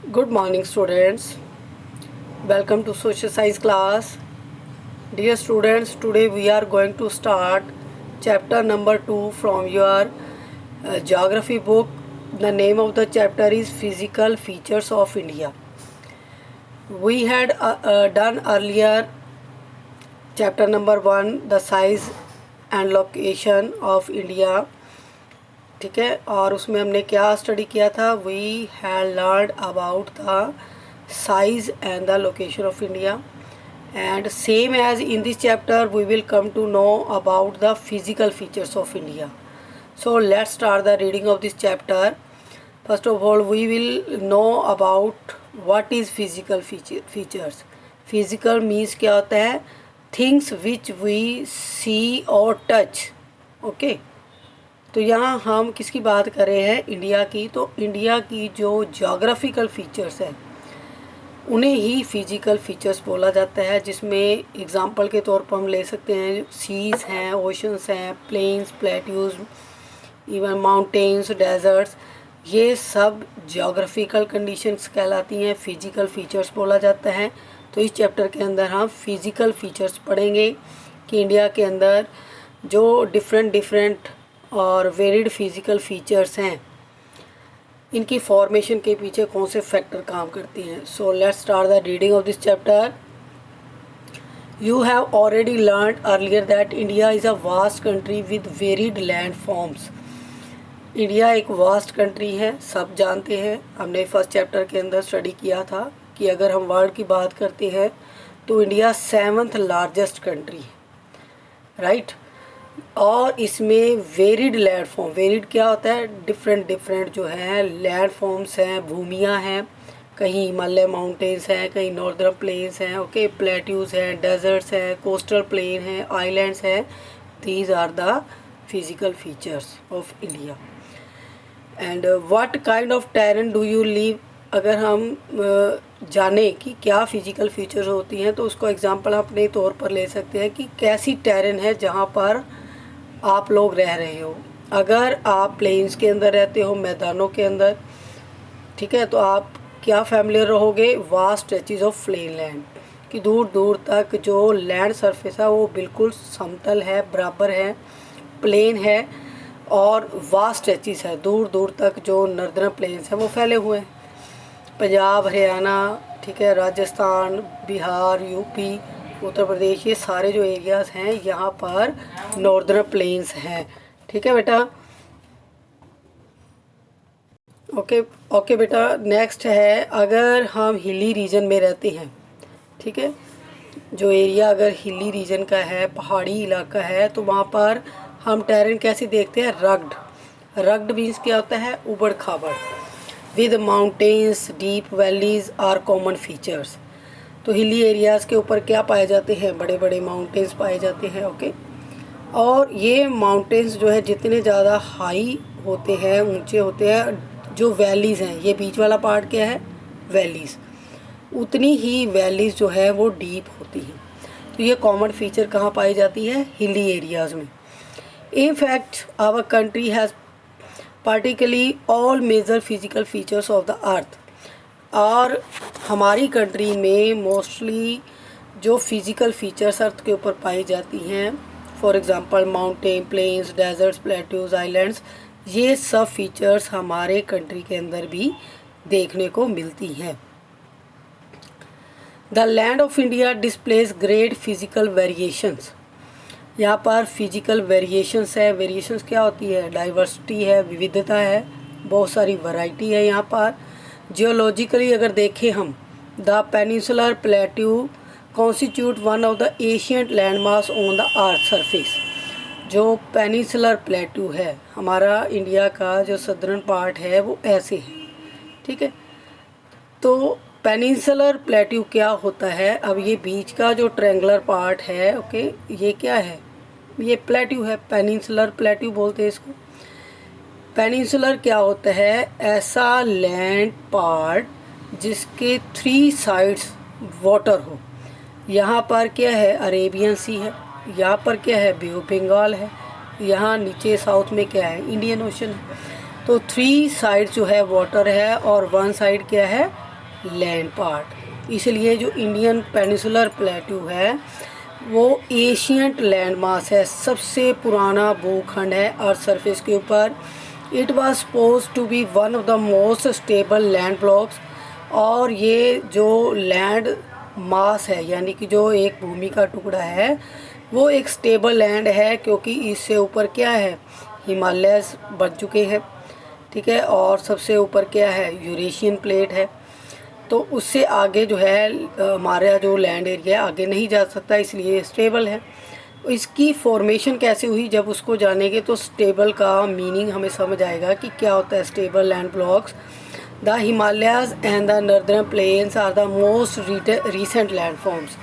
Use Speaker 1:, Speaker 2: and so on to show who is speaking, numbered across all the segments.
Speaker 1: Good morning, students. Welcome to social science class. Dear students, today we are going to start chapter number 2 from your geography book. The name of the chapter is Physical Features of India. We had done earlier chapter number 1, the size and location of India. ठीक है, और उसमें हमने क्या study किया था? We had learned about the size and the location of India, and same as in this chapter we will come to know about the physical features of India. So let's start the reading of this chapter. First of all we will know about what is physical features. Physical means क्या होता है? Things which we सी और touch. Okay, तो यहाँ हम किसकी बात कर रहे हैं? इंडिया की. तो इंडिया की जो जोग्राफिकल फीचर्स है उन्हें ही फिजिकल फीचर्स बोला जाता है, जिसमें एग्जांपल के तौर पर हम ले सकते हैं सीज़ हैं, ओशंस हैं, plains, plateaus, even mountains, deserts. ये सब जोग्राफिकल कंडीशंस कहलाती हैं, फिजिकल फीचर्स बोला जाता है. तो इस चैप्टर के अंदर हम फिजिकल फीचर्स पढ़ेंगे कि इंडिया के अंदर जो डिफरेंट और वेरिड फिजिकल फीचर्स हैं, इनकी फॉर्मेशन के पीछे कौन से फैक्टर काम करते हैं. सो let's start the reading of this chapter. You have already learned earlier that India is a vast country with varied land forms. India एक वास्ट कंट्री है, सब जानते हैं. हमने फर्स्ट चैप्टर के अंदर स्टडी किया था कि अगर हम वर्ल्ड की बात करते हैं तो इंडिया 7th लार्जेस्ट कंट्री है, राइट. और इसमें वेरिड लैंड फॉर्म, वेरिड क्या होता है? डिफरेंट जो है लैंड फॉर्म्स हैं, भूमियाँ हैं. कहीं हिमालय माउंटेन्स हैं, कहीं नॉर्दर्न प्लेन्स हैं, ओके, प्लेट्यूज हैं, डेजर्ट्स हैं, कोस्टल प्लेन हैं, आइलैंड्स हैं. These are the physical features of India. And what kind of terrain do you live. अगर हम जाने कि क्या फिजिकल फीचर्स होती हैं तो उसको एग्जांपल अपने तौर पर ले सकते हैं कि कैसी टेरेन है जहाँ पर आप लोग रह रहे हो. अगर आप प्लेन्स के अंदर रहते हो, मैदानों के अंदर, ठीक है, तो आप क्या फैमिलियर रहोगे? Vast stretches of plain land, कि दूर दूर तक जो लैंड सरफेस है वो बिल्कुल समतल है, बराबर है, प्लेन है, और वास्ट स्ट्रेचेस है. दूर दूर तक जो नॉर्दर्न प्लेन्स हैं वो फैले हुए हैं. पंजाब, हरियाणा, ठीक है, राजस्थान, बिहार, यूपी, उत्तर प्रदेश, ये सारे जो एरियाज़ हैं यहाँ पर नॉर्दर्न प्लेन्स हैं. ठीक है बेटा. ओके बेटा. नेक्स्ट है, अगर हम हिली रीजन में रहते हैं, ठीक है, जो एरिया अगर हिली रीजन का है, पहाड़ी इलाका है, तो वहाँ पर हम टेरेन कैसे देखते हैं? रग्ड. रग्ड मीन्स क्या होता है? उबड़ खाबड़. With mountains, deep valleys are common features. तो हिली एरियाज़ के ऊपर क्या पाए जाते हैं? बड़े बड़े माउंटेन्स पाए जाते हैं. ओके, और ये माउंटेन्स जो है जितने ज़्यादा हाई होते हैं, ऊंचे होते हैं, जो वैलीज़ हैं, ये बीच वाला पार्ट क्या है? वैलीज़. उतनी ही वैलीज़ जो है वो डीप होती हैं. तो ये कॉमन फीचर कहाँ पाई जाती है? हिली एरियाज़ में. In fact our country has particularly all major physical features of the earth. और हमारी कंट्री में मोस्टली जो फिज़िकल फीचर्स अर्थ के ऊपर पाई जाती हैं, for example mountain, plains, deserts, plateaus, islands, ये सब फीचर्स हमारे कंट्री के अंदर भी देखने को मिलती हैं. The land of India displays great physical variations. यहाँ पर फिजिकल वेरिएशंस है. वेरिएशंस क्या होती है? डाइवर्सिटी है, विविधता है, बहुत सारी वैरायटी है यहाँ पर. जियोलॉजिकली अगर देखें हम, the peninsular plateau constitute one of the ancient landmarks on the earth surface. जो पेनिनसुलर प्लेट्यू है हमारा इंडिया का, जो सदर्न पार्ट है वो ऐसे है, ठीक है. तो पेनिनसुलर प्लेट्यू क्या होता है? अब ये बीच का जो ट्रायंगुलर पार्ट है, ओके, ये क्या है? ये प्लेट्यू है, पेनिनसुलर प्लेट्यू बोलते हैं इसको. पेनिनसुलर क्या होता है? ऐसा लैंड पार्ट जिसके 3 साइड्स वाटर हो. यहाँ पर क्या है? अरेबियन सी है. यहाँ पर क्या है? बे ऑफ बंगाल है. यहाँ नीचे साउथ में क्या है? इंडियन ओशन है. तो 3 साइड जो है वाटर है और 1 साइड क्या है? Land part. इसलिए जो इंडियन पेनिसुलर प्लेट्यू है वो एशियंट लैंड मास है, सबसे पुराना भूखंड है अर्थ सरफेस के ऊपर। It was suppose to be one of the most stable land blocks. और ये जो लैंड मास है यानी कि जो एक भूमि का टुकड़ा है वो एक स्टेबल लैंड है, क्योंकि इससे ऊपर क्या है, हिमालयस बन चुके हैं, ठीक है। और सबसे ऊपर क्या है, यूरेशियन प्लेट है। तो उससे आगे जो है हमारा जो लैंड एरिया आगे नहीं जा सकता, इसलिए स्टेबल है। इसकी फॉर्मेशन कैसे हुई, जब उसको जानेंगे तो स्टेबल का मीनिंग हमें समझ आएगा कि क्या होता है stable land blocks. The Himalayas and the northern plains are the most recent land forms.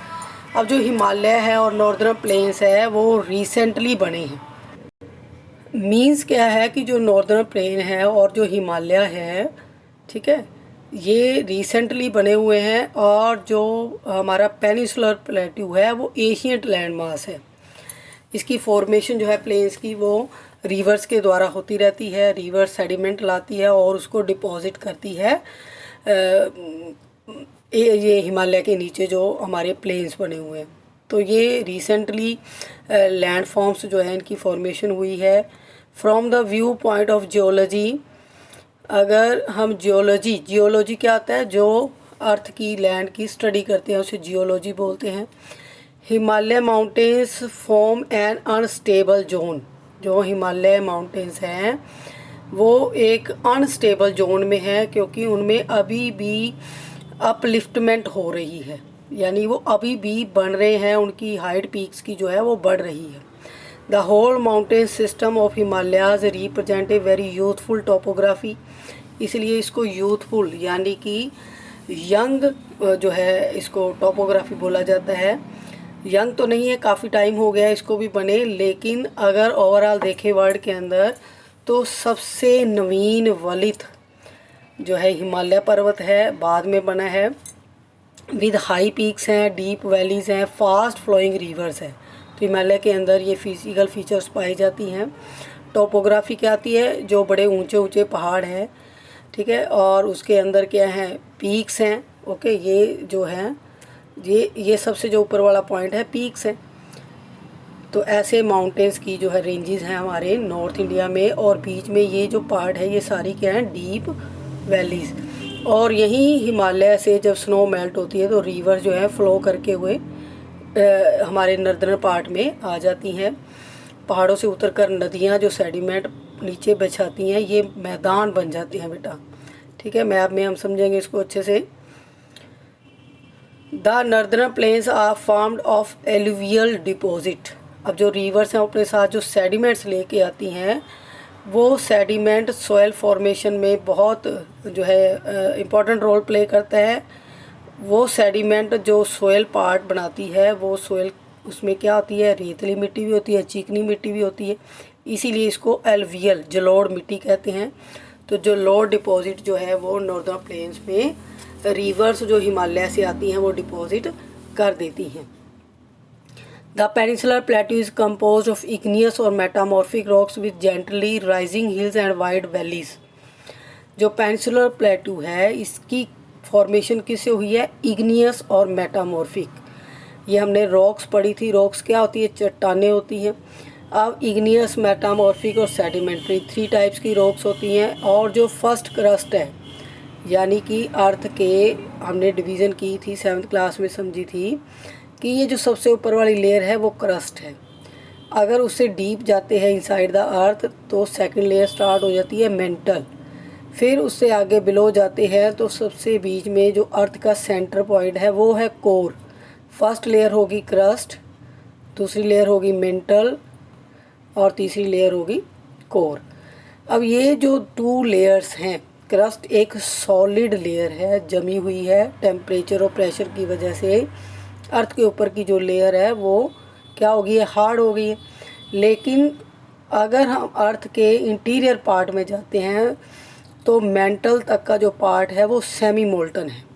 Speaker 1: अब जो हिमालय है और नॉर्दर्न प्लेन्स है वो रिसेंटली बने हैं। मीन्स क्या है कि जो नॉर्दर्न प्लेन है और जो हिमालय है, ठीक है, ये रिसेंटली बने हुए हैं। और जो हमारा पेनिसुलर प्लेट्यू है वो एशियंट लैंड मास है। इसकी फॉर्मेशन जो है प्लेन्स की वो रिवर्स के द्वारा होती रहती है। रिवर्स सेडिमेंट लाती है और उसको डिपॉजिट करती है ये हिमालय के नीचे जो हमारे प्लेन्स बने हुए हैं। तो ये रिसेंटली लैंड फॉर्म्स जो है इनकी फॉर्मेशन हुई है। From the view point of geology, अगर हम जियोलॉजी क्या होता है, जो अर्थ की लैंड की स्टडी करते हैं उसे जियोलॉजी बोलते हैं। Himalaya mountains form an unstable zone. जो हिमालय माउंटेन्स हैं वो एक अनस्टेबल जोन में है, क्योंकि उनमें अभी भी अपलिफ्टमेंट हो रही है, यानी वो अभी भी बन रहे हैं, उनकी हाइट पीक्स की जो है वो बढ़ रही है। The whole mountain system of Himalayas represent a very youthful topography. इसलिए इसको यूथफुल यानी कि यंग जो है इसको टोपोग्राफी बोला जाता है। यंग तो नहीं है, काफ़ी टाइम हो गया इसको भी बने, लेकिन अगर ओवरऑल देखें वर्ल्ड के अंदर तो सबसे नवीन वलित जो है हिमालय पर्वत है, बाद में बना है, विद हाई पीक्स हैं, डीप वैलीज़ हैं, फास्ट फ्लोइंग रिवर्स है। तो हिमालय के अंदर ये फिजिकल फीचर्स पाई जाती हैं। टोपोग्राफी क्या आती है, जो बड़े ऊंचे ऊंचे पहाड़ हैं, ठीक है, और उसके अंदर क्या है, पीक्स हैं। ओके, ये जो है ये सबसे जो ऊपर वाला पॉइंट है पीक्स है। तो ऐसे माउंटेन्स की जो है रेंजेस हैं हमारे नॉर्थ इंडिया में, और बीच में ये जो पार्ट है ये सारी क्या है, डीप वैलीज़। और यहीं हिमालय से जब स्नो मेल्ट होती है तो रिवर जो है फ्लो करके हुए हमारे नॉर्दर्न पार्ट में आ जाती हैं। पहाड़ों से उतरकर नदियाँ जो सेडिमेंट नीचे बिछाती हैं, ये मैदान बन जाते हैं बेटा, ठीक है। मैप में हम समझेंगे इसको अच्छे से। The northern plains are formed of alluvial deposit. अब जो रिवर्स हैं अपने साथ जो सेडिमेंट्स लेके आती हैं, वो सेडिमेंट सॉयल फॉर्मेशन में बहुत जो है इम्पॉर्टेंट रोल प्ले करता है। वो सेडिमेंट जो सोयल पार्ट बनाती है, वो सोयल उसमें क्या होती है, रेतली मिट्टी भी होती है, चिकनी मिट्टी भी होती है, इसीलिए इसको एलुवियल जलोढ़ मिट्टी कहते हैं। तो जो जलोढ़ डिपॉजिट जो है वो नॉर्दर्न प्लेन्स में रिवर्स जो हिमालय से आती हैं वो डिपॉजिट कर देती हैं। The peninsular plateau is composed of igneous और metamorphic rocks with gently rising hills and wide valleys. जो पेनिसुलर प्लेट्यू है इसकी फॉर्मेशन किससे हुई है, इग्नियस और मेटामॉर्फिक। ये हमने रॉक्स पढ़ी थी, रॉक्स क्या होती है, चट्टानें होती हैं। अब इग्नियस, मेटामॉर्फिक और सेडिमेंट्री 3 टाइप्स की रॉक्स होती हैं। और जो फर्स्ट क्रस्ट है यानी कि अर्थ के हमने डिवीज़न की थी 7th क्लास में, समझी थी कि ये जो सबसे ऊपर वाली लेयर है वो क्रस्ट है। अगर उससे डीप जाते हैं इनसाइड द अर्थ तो सेकंड लेयर स्टार्ट हो जाती है मेंटल। फिर उससे आगे बिलो जाते हैं तो सबसे बीच में जो अर्थ का सेंटर पॉइंट है वो है कोर। फर्स्ट लेयर होगी क्रस्ट, दूसरी लेयर होगी मेंटल और तीसरी लेयर होगी कोर। अब ये जो 2 लेयर्स हैं, क्रस्ट एक सॉलिड लेयर है, जमी हुई है टेम्परेचर और प्रेशर की वजह से। अर्थ के ऊपर की जो लेयर है वो क्या हो गई है, हार्ड हो गई है। लेकिन अगर हम अर्थ के इंटीरियर पार्ट में जाते हैं तो मेंटल तक का जो पार्ट है वो सेमी मोल्टन है।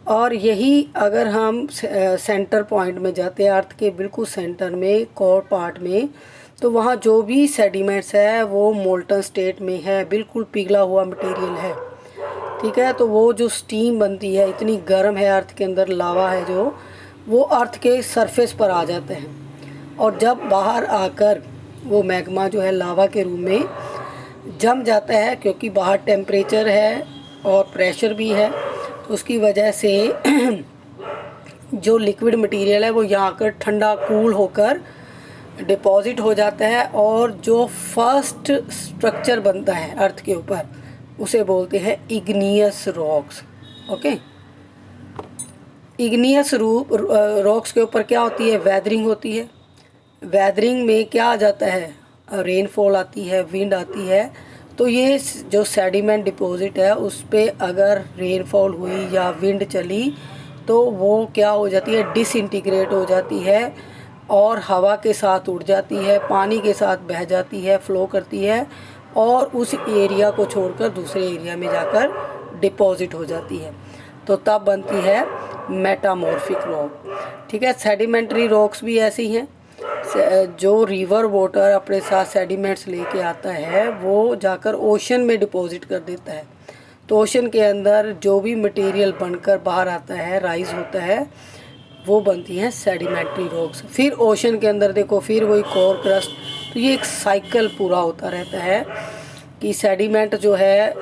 Speaker 1: और यही अगर हम सेंटर पॉइंट में जाते हैं, अर्थ के बिल्कुल सेंटर में, कोर पार्ट में, तो वहाँ जो भी सेडिमेंट्स है वो मोल्टन स्टेट में है, बिल्कुल पिघला हुआ मटेरियल है। ठीक है। तो वो जो स्टीम बनती है, इतनी गर्म है अर्थ के अंदर, लावा है जो, वो अर्थ के सरफेस पर आ जाते हैं और जब बाहर आकर वो मैग्मा जो है लावा के रूप में जम जाता है, क्योंकि बाहर टेम्परेचर है और प्रेशर भी है, तो उसकी वजह से जो लिक्विड मटेरियल है वो यहाँ आकर ठंडा कूल होकर डिपॉजिट हो जाता है और जो फर्स्ट स्ट्रक्चर बनता है अर्थ के ऊपर उसे बोलते हैं igneous rocks. Okay, igneous rocks के ऊपर क्या होती है? वेदरिंग होती है। वेदरिंग में क्या आ जाता है? रेनफॉल आती है, विंड आती है। तो ये जो सेडिमेंट डिपॉजिट है उस पर अगर रेनफॉल हुई या विंड चली तो वो क्या हो जाती है? डिसइंटीग्रेट हो जाती है और हवा के साथ उड़ जाती है, पानी के साथ बह जाती है, फ्लो करती है और उस एरिया को छोड़कर दूसरे एरिया में जाकर डिपॉजिट हो जाती है। तो तब बनती है मेटामॉर्फिक रॉक। ठीक है। सेडिमेंट्री रॉक्स भी ऐसी हैं, जो रिवर वाटर अपने साथ सेडिमेंट्स लेके आता है वो जाकर ओशन में डिपॉजिट कर देता है। तो ओशन के अंदर जो भी मटेरियल बनकर बाहर आता है, राइज होता है, वो बनती हैं सेडिमेंट्री रॉक्स। फिर ओशन के अंदर देखो, फिर वही कोर क्रस्ट। तो ये एक साइकिल पूरा होता रहता है कि सेडिमेंट जो है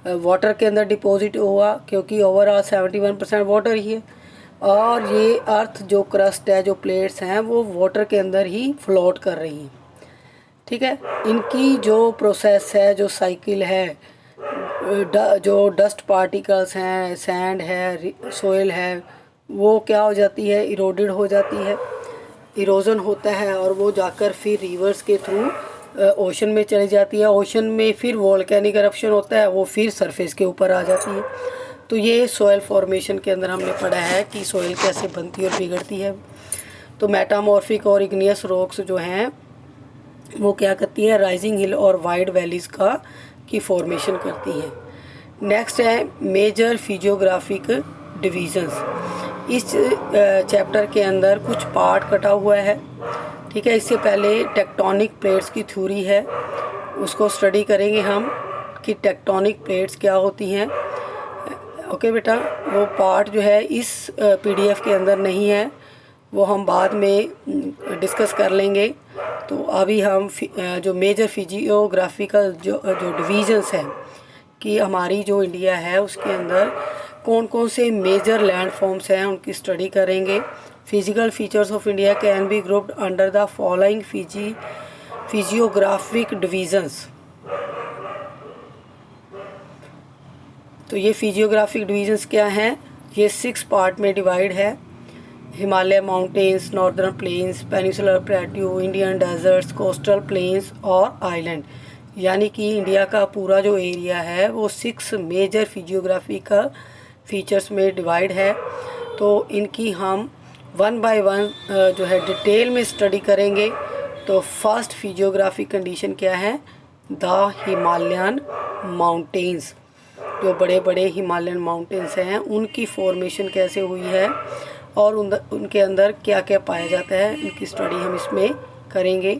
Speaker 1: वाटर के अंदर डिपॉजिट हुआ, क्योंकि ओवरऑल 71% वाटर ही है, और ये अर्थ जो क्रस्ट है, जो प्लेट्स हैं, वो वाटर के अंदर ही फ्लोट कर रही हैं। ठीक है। इनकी जो प्रोसेस है, जो साइकिल है, जो डस्ट पार्टिकल्स हैं, सैंड है, सोइल है, वो क्या हो जाती है? इरोडेड हो जाती है, इरोजन होता है और वो जाकर फिर रिवर्स के थ्रू ओशन में चली जाती है। ओशन में फिर वोल्केनिक eruption होता है, वो फिर सरफेस के ऊपर आ जाती है। तो ये सोयल फॉर्मेशन के अंदर हमने पढ़ा है कि सोयल कैसे बनती है और बिगड़ती है। तो मेटामॉर्फिक और इग्नियस रॉक्स जो हैं वो क्या करती हैं? राइजिंग हिल और वाइड वैलीज़ की फॉर्मेशन करती हैं। नेक्स्ट है मेजर फिजियोग्राफिक डिवीज़न्स। इस चैप्टर के अंदर कुछ पार्ट कटा हुआ है। ठीक है। इससे पहले टेक्टोनिक प्लेट्स की थ्योरी है, उसको स्टडी करेंगे हम कि टेक्टोनिक प्लेट्स क्या होती हैं। ओके बेटा, वो पार्ट जो है इस पीडीएफ के अंदर नहीं है, वो हम बाद में डिस्कस कर लेंगे। तो अभी हम जो मेजर फिजियोग्राफिकल जो डिवीज़न्स हैं कि हमारी जो इंडिया है उसके अंदर कौन कौन से मेजर लैंड फॉर्म्स हैं उनकी स्टडी करेंगे। Physical features of India can be grouped under the following physiographic divisions. तो ये फिजियोग्राफिक डिवीज़न्स क्या हैं? ये 6 पार्ट में डिवाइड है। Himalaya mountains, northern plains, peninsular plateau, Indian deserts, coastal plains और आइलैंड। यानी कि इंडिया का पूरा जो एरिया है वो 6 मेजर फिजियोग्राफिकल फीचर्स में डिवाइड है। तो इनकी हम 1 बाय 1 जो है डिटेल में स्टडी करेंगे। तो फर्स्ट फिजियोग्राफिक कंडीशन क्या है? The Himalayan mountains. जो बड़े बड़े हिमालयन माउंटेन्स हैं उनकी फॉर्मेशन कैसे हुई है और उनके अंदर क्या क्या पाया जाता है, इनकी स्टडी हम इसमें करेंगे।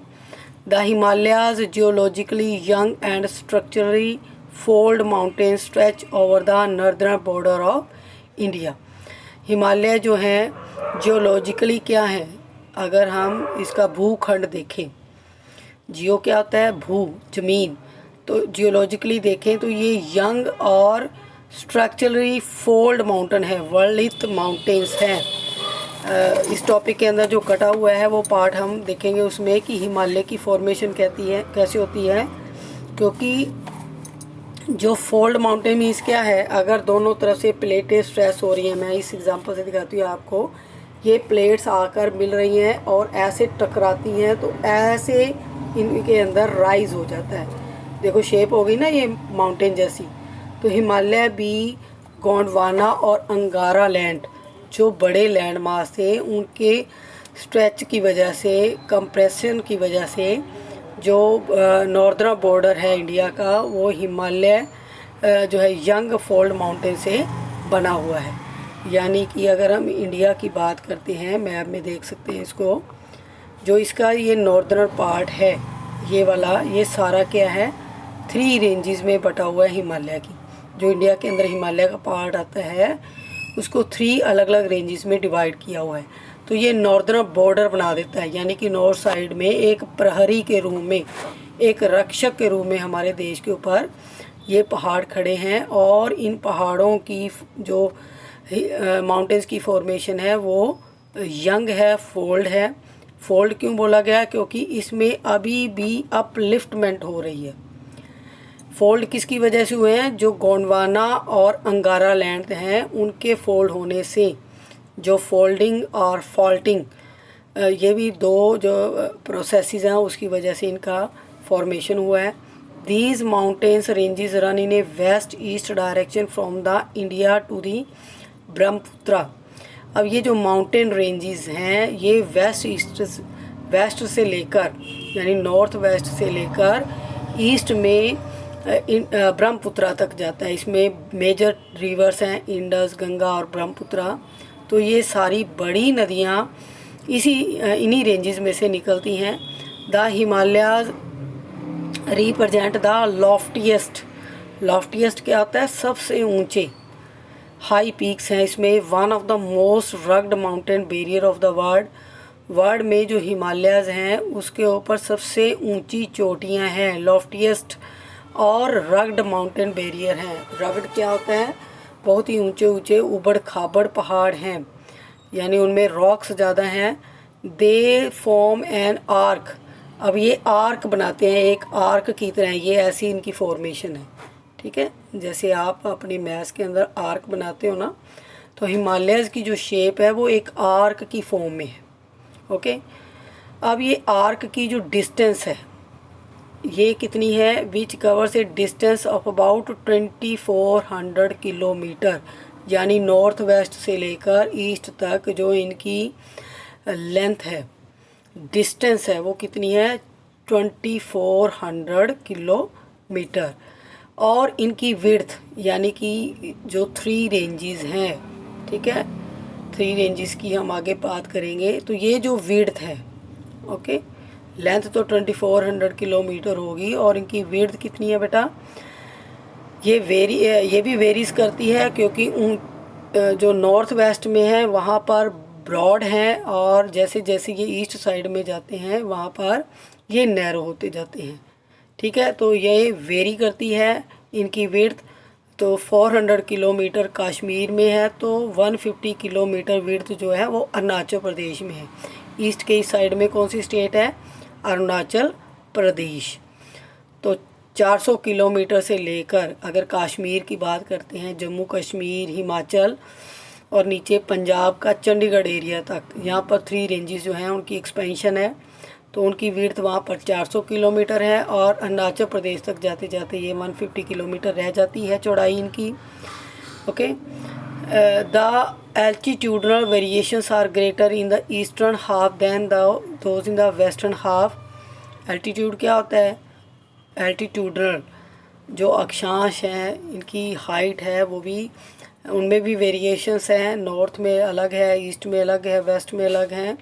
Speaker 1: The Himalayas geologically young and structurally fold mountain stretch over the northern border of India. Himalaya जो हैं जियोलॉजिकली क्या है? अगर हम इसका भूखंड देखें, जियो क्या होता है? भू, जमीन। तो जियोलॉजिकली देखें तो ये यंग और स्ट्रक्चरली फोल्ड माउंटेन है, वर्लित माउंटेन्स हैं। इस टॉपिक के अंदर जो कटा हुआ है वो पार्ट हम देखेंगे उसमें कि हिमालय की फॉर्मेशन कैसे होती है। क्योंकि जो फोल्ड माउंटेन मीन्स क्या है? अगर दोनों तरफ से प्लेटें स्ट्रेस हो रही हैं, मैं इस एग्जांपल से दिखाती हूँ आपको, ये प्लेट्स आकर मिल रही हैं और ऐसे टकराती हैं तो ऐसे इनके अंदर राइज हो जाता है। देखो शेप हो गई ना ये माउंटेन जैसी। तो हिमालय भी गोंडवाना और अंगारा लैंड, जो बड़े लैंड मास थे, उनके स्ट्रेच की वजह से, कंप्रेशन की वजह से, जो नॉर्दर्न बॉर्डर है इंडिया का वो हिमालय जो है यंग फोल्ड माउंटेन से बना हुआ है। यानी कि अगर हम इंडिया की बात करते हैं, मैप में देख सकते हैं इसको, जो इसका ये नॉर्दर्न पार्ट है ये वाला, ये सारा क्या है? 3 रेंजेस में बटा हुआ है हिमालय की। जो इंडिया के अंदर हिमालय का पार्ट आता है, उसको 3 अलग अलग रेंजेस में डिवाइड किया हुआ है। तो ये नॉर्दर्न बॉर्डर बना देता है, यानी कि नॉर्थ साइड में एक प्रहरी के रूप में, एक रक्षक के रूप में हमारे देश के ऊपर ये पहाड़ खड़े हैं। और इन पहाड़ों की जो माउंटेन्स की फॉर्मेशन है वो यंग है, फोल्ड है। फोल्ड क्यों बोला गया? क्योंकि इसमें अभी भी अपलिफ्टमेंट हो रही है। फोल्ड किसकी वजह से हुए हैं? जो गोंडवाना और अंगारा लैंड हैं उनके फोल्ड होने से, जो फोल्डिंग और फॉल्टिंग, ये भी दो जो प्रोसेसेस हैं उसकी वजह से इनका फॉर्मेशन हुआ है। These mountains ranges run in a west east direction from the India to the Brahmaputra. अब ये जो माउंटेन रेंजेस हैं ये वेस्ट से लेकर, यानी नॉर्थ वेस्ट से लेकर ईस्ट में ब्रह्मपुत्रा तक जाता है। इसमें मेजर रिवर्स हैं इंडस, गंगा और ब्रह्मपुत्रा। तो ये सारी बड़ी नदियाँ इन्हीं रेंजेस में से निकलती हैं। द हिमालयाज रिप्रेजेंट द लॉफ्टिएस्ट क्या होता है? सबसे ऊंचे, हाई पीक्स हैं इसमें। One of the most rugged mountain barrier of the world में जो हिमालयाज हैं उसके ऊपर सबसे ऊंची चोटियां हैं, लॉफ्टिएस्ट और रग्ड माउंटेन बैरियर हैं। रग्ड क्या होता है? बहुत ही ऊंचे ऊंचे उबड़ खाबड़ पहाड़ हैं, यानी उनमें रॉक्स ज़्यादा हैं। They form an arc. अब ये आर्क बनाते हैं, एक आर्क की तरह, ये ऐसी इनकी फॉर्मेशन है। ठीक है, जैसे आप अपनी मैथ्स के अंदर आर्क बनाते हो ना, तो हिमालयस की जो शेप है वो एक आर्क की फॉर्म में है। ओके, अब ये आर्क की जो डिस्टेंस है ये कितनी है? Which covers A distance of about 2400 kilometre, यानी नॉर्थ वेस्ट से लेकर ईस्ट तक जो इनकी लेंथ है, डिस्टेंस है, वो कितनी है? 2400 किलोमीटर। और इनकी विड्थ, यानी कि जो 3 रेंजेस हैं, ठीक है, 3 रेंजेस की हम आगे बात करेंगे। तो ये जो विड्थ है, ओके, लेंथ तो 2400 किलोमीटर होगी और इनकी विड्थ कितनी है बेटा? ये भी वेरीज करती है, क्योंकि जो नॉर्थ वेस्ट में है वहाँ पर ब्रॉड हैं और जैसे जैसे ये ईस्ट साइड में जाते हैं वहाँ पर ये नैरो होते जाते हैं। ठीक है, तो ये वेरी करती है इनकी विड्थ। तो 400 किलोमीटर कश्मीर में है, तो 150 किलोमीटर विड्थ जो है वो अरुणाचल प्रदेश में है। ईस्ट के इस साइड में कौन सी स्टेट है? अरुणाचल प्रदेश। तो 400 किलोमीटर से लेकर, अगर कश्मीर की बात करते हैं, जम्मू कश्मीर, हिमाचल और नीचे पंजाब का चंडीगढ़ एरिया तक, यहाँ पर 3 रेंजेस जो हैं उनकी एक्सपेंशन है। तो उनकी विड्थ वहाँ पर 400 किलोमीटर है और अरुणाचल प्रदेश तक जाते जाते ये 150 किलोमीटर रह जाती है चौड़ाई इनकी। Okay, the altitudinal variations are greater in the eastern half than those in the western half. Altitude क्या होता है? एल्टीट्यूडनल जो अक्षांश हैं, इनकी हाइट है, वो भी, उनमें भी वेरिएशंस हैं। नॉर्थ में अलग है, ईस्ट में अलग है, वेस्ट में अलग हैं।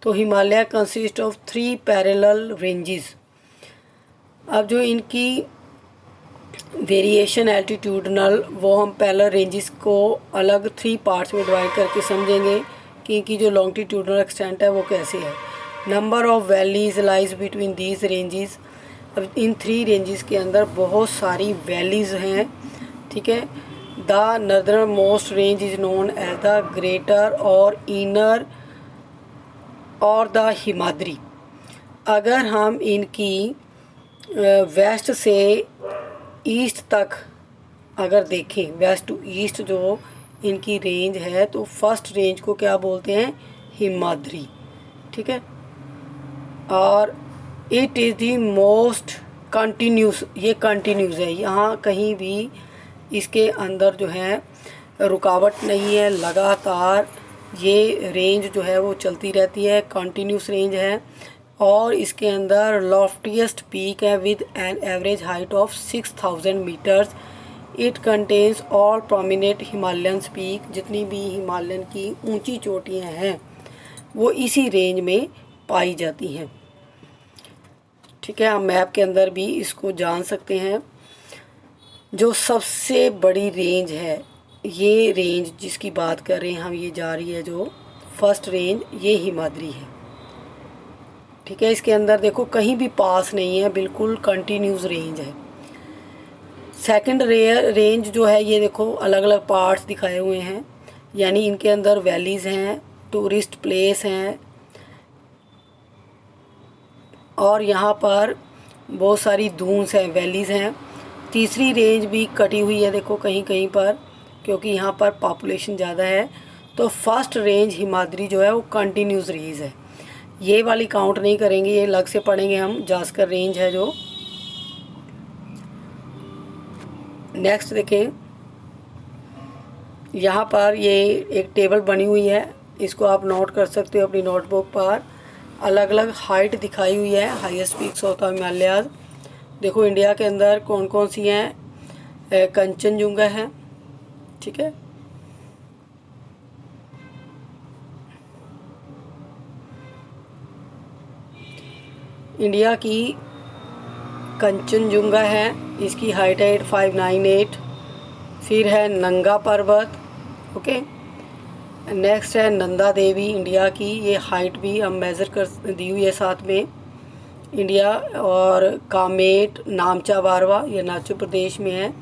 Speaker 1: तो Himalaya consist of 3 parallel ranges. अब जो इनकी वेरिएशन एल्टीट्यूडनल, वो हम पैरेलल रेंजेस को अलग 3 पार्ट्स में डिवाइड करके समझेंगे कि इनकी जो लॉन्गिट्यूडनल एक्सटेंट है वो कैसे है। Number of valleys lies between these ranges. अब इन 3 रेंजेस के अंदर बहुत सारी वैलीज हैं। ठीक है, the northern most range is known as the greater और इनर और द हिमाद्री। अगर हम इनकी वेस्ट से ईस्ट तक अगर देखें, वेस्ट टू ईस्ट जो इनकी रेंज है, तो फर्स्ट रेंज को क्या बोलते हैं? हिमाद्री। ठीक है, और it is the most continuous, ये कंटिन्यूस है, यहाँ कहीं भी इसके अंदर जो है रुकावट नहीं है, लगातार ये रेंज जो है वो चलती रहती है, कंटिन्यूस रेंज है। और इसके अंदर लॉफ्टिएस्ट पीक है with an average height of 6000 meters. It contains all prominent Himalayan peak. जितनी भी हिमालयन की ऊंची चोटियां हैं वो इसी रेंज में पाई जाती हैं। ठीक है, हम मैप के अंदर भी इसको जान सकते हैं। जो सबसे बड़ी रेंज है, ये रेंज जिसकी बात कर रहे हैं हम, ये जा रही है जो फर्स्ट रेंज, ये हिमाद्री है। ठीक है, इसके अंदर देखो कहीं भी पास नहीं है, बिल्कुल कंटिन्यूस रेंज है। सेकंड रेंज जो है, ये देखो अलग अलग पार्ट्स दिखाए हुए हैं, यानी इनके अंदर वैलीज़ हैं, टूरिस्ट प्लेस हैं, और यहाँ पर बहुत सारी दून्स हैं, वैलीज़ हैं। तीसरी रेंज भी कटी हुई है देखो कहीं कहीं पर, क्योंकि यहाँ पर पॉपुलेशन ज़्यादा है। तो फर्स्ट रेंज हिमाद्री जो है वो कंटिन्यूस रेंज है, ये वाली काउंट नहीं करेंगे, ये अलग से पढ़ेंगे हम। जास्कर रेंज है जो। नेक्स्ट देखें, यहाँ पर ये एक टेबल बनी हुई है, इसको आप नोट कर सकते हो अपनी नोटबुक पर। अलग अलग हाइट दिखाई हुई है, highest peaks of the Himalayas. देखो इंडिया के अंदर कौन कौन सी हैं। कंचनजुंगा है, ठीक है, इंडिया की कंचनजुंगा है, इसकी हाइट है 8598। फिर है नंगा पर्वत, ओके। नेक्स्ट है नंदा देवी, इंडिया की, ये हाइट भी हम मेज़र कर दी हुई है साथ में, इंडिया। और कामेट, नामचा बारवा, ये अरुणाचल प्रदेश में है।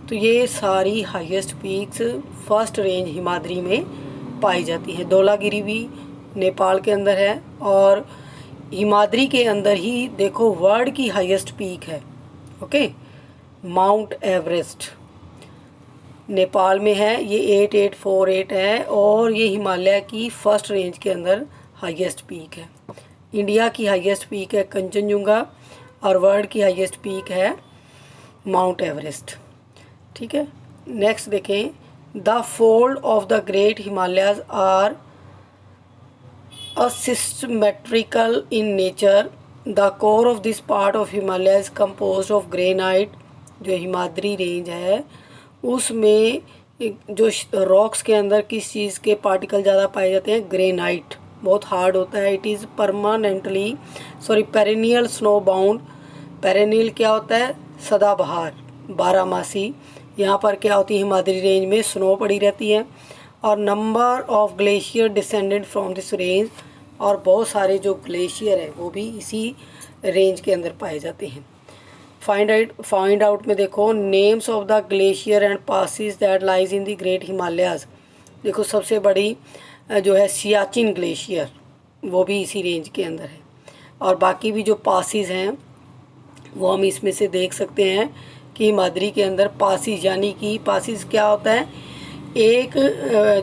Speaker 1: तो ये सारी highest peaks first range Himadri में पाई जाती हैं। धौलागिरी भी नेपाल के अंदर है, और हिमाद्री के अंदर ही देखो वर्ल्ड की हाईएस्ट पीक है, ओके, माउंट एवरेस्ट नेपाल में है, ये 8848 है, और ये हिमालय की फर्स्ट रेंज के अंदर हाईएस्ट पीक है। इंडिया की हाईएस्ट पीक है कंचनजुंगा, और वर्ल्ड की हाईएस्ट पीक है माउंट एवरेस्ट, ठीक है। नेक्स्ट देखें, the fold of the great Himalayas are asymmetrical in nature. The core of this part of Himalaya is composed of granite. जो हिमाद्री रेंज है उसमें जो रॉक्स के अंदर किस चीज़ के पार्टिकल ज़्यादा पाए जाते हैं, ग्रेनाइट, बहुत हार्ड होता है। It is perennial snow bound. Perennial क्या होता है, सदाबहार, बारहमासी। यहाँ पर क्या होती है, हिमाद्री रेंज में स्नो पड़ी रहती है। और number of glacier descended from this range, और बहुत सारे जो ग्लेशियर हैं वो भी इसी रेंज के अंदर पाए जाते हैं। फाइंड आउट में देखो, names of the glacier and passes that lies in the great Himalayas. देखो सबसे बड़ी जो है सियाचिन ग्लेशियर, वो भी इसी रेंज के अंदर है। और बाकी भी जो पासिस हैं वो हम इसमें से देख सकते हैं कि हिमाद्री के अंदर पासिस, यानी कि पासिस क्या होता है, एक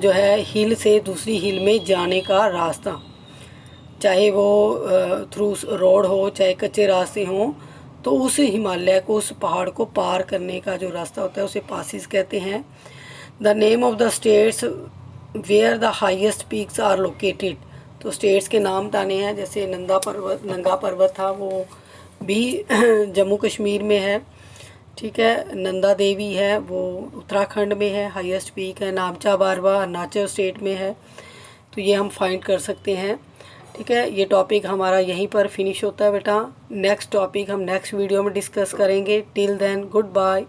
Speaker 1: जो है हिल से दूसरी हिल में जाने का रास्ता, चाहे वो थ्रू रोड हो चाहे कच्चे रास्ते हों, तो उस हिमालय को, उस पहाड़ को पार करने का जो रास्ता होता है उसे पासिस कहते हैं। The name of the states where the highest peaks are located. तो स्टेट्स के नाम ताने हैं, जैसे नंगा पर्वत था, वो भी जम्मू कश्मीर में है, ठीक है। नंदा देवी है, वो उत्तराखंड में है, हाईएस्ट पीक है। नामचा बारवा अरुणाचल स्टेट में है। तो ये हम फाइंड कर सकते हैं, ठीक है। ये टॉपिक हमारा यहीं पर फिनिश होता है बेटा। नेक्स्ट टॉपिक हम नेक्स्ट वीडियो में डिस्कस करेंगे। Till then good bye.